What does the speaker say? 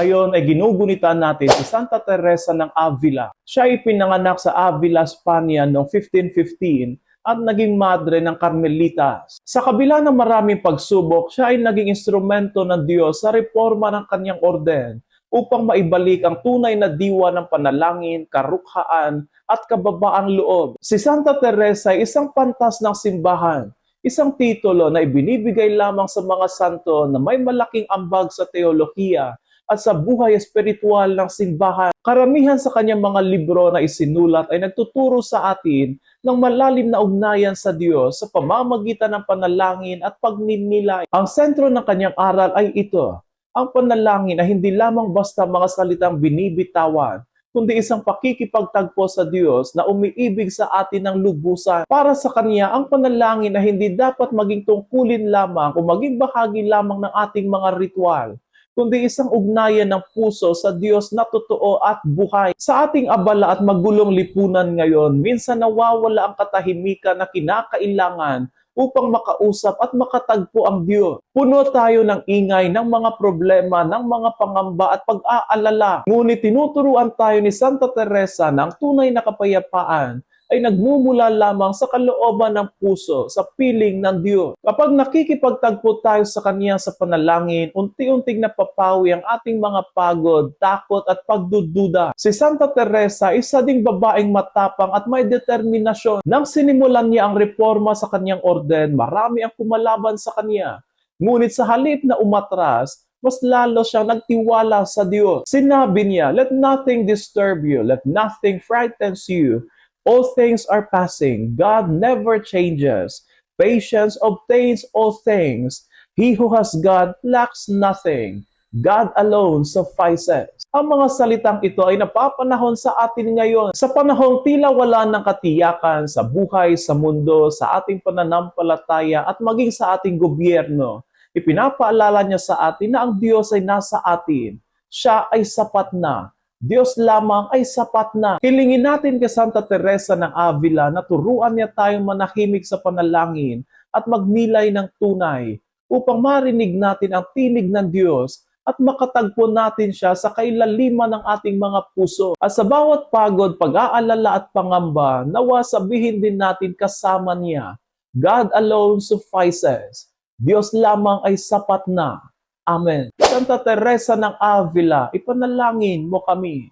Ngayon ay ginugunitan natin si Santa Teresa ng Avila. Siya ay pinanganak sa Avila, Spanya noong 1515 at naging madre ng Carmelitas. Sa kabila ng maraming pagsubok, siya ay naging instrumento ng Diyos sa reforma ng kanyang orden upang maibalik ang tunay na diwa ng panalangin, karukhaan at kababaang loob. Si Santa Teresa ay isang pantas ng simbahan, isang titulo na ibinibigay lamang sa mga santo na may malaking ambag sa teolohiya at sa buhay espiritual ng simbahan. Karamihan sa kanyang mga libro na isinulat ay nagtuturo sa atin ng malalim na ugnayan sa Diyos sa pamamagitan ng panalangin at pagninilay. Ang sentro ng kanyang aral ay ito: ang panalangin ay hindi lamang basta mga salitang binibitawan, kundi isang pakikipagtagpo sa Diyos na umiibig sa atin ng lubusan. Para sa Kanya, ang panalangin ay hindi dapat maging tungkulin lamang o maging bahagi lamang ng ating mga ritual, kundi isang ugnayan ng puso sa Diyos na totoo at buhay. Sa ating abala at magulong lipunan ngayon, minsan nawawala ang katahimikan na kinakailangan upang makausap at makatagpo ang Diyos. Puno tayo ng ingay ng mga problema, ng mga pangamba at pag-aalala. Ngunit tinuturuan tayo ni Santa Teresa ng tunay na kapayapaan ay nagmumula lamang sa kalooban ng puso, sa piling ng Diyos. Kapag nakikipagtagpo tayo sa Kanya sa panalangin, unti-unting napapawi ang ating mga pagod, takot at pagdududa. Si Santa Teresa, isa ding babaeng matapang at may determinasyon. Nang sinimulan niya ang reforma sa kanyang orden, marami ang kumalaban sa kanya. Ngunit sa halip na umatras, mas lalo siyang nagtiwala sa Diyos. Sinabi niya, "Let nothing disturb you, let nothing frightens you. All things are passing. God never changes. Patience obtains all things. He who has God lacks nothing. God alone suffices." Ang mga salitang ito ay napapanahon sa atin ngayon. Sa panahong tila wala ng katiyakan sa buhay, sa mundo, sa ating pananampalataya at maging sa ating gobyerno, ipinapaalala niya sa atin na ang Diyos ay nasa atin. Siya ay sapat na. Diyos lamang ay sapat na. Hilingin natin kay Santa Teresa ng Avila na turuan niya tayong manahimik sa panalangin at magnilay ng tunay upang marinig natin ang tinig ng Diyos at makatagpo natin siya sa kailaliman ng ating mga puso. At sa bawat pagod, pag-aalala at pangamba, nawa sabihin din natin kasama niya, God alone suffices. Diyos lamang ay sapat na. Amen. Santa Teresa ng Avila, ipanalangin mo kami.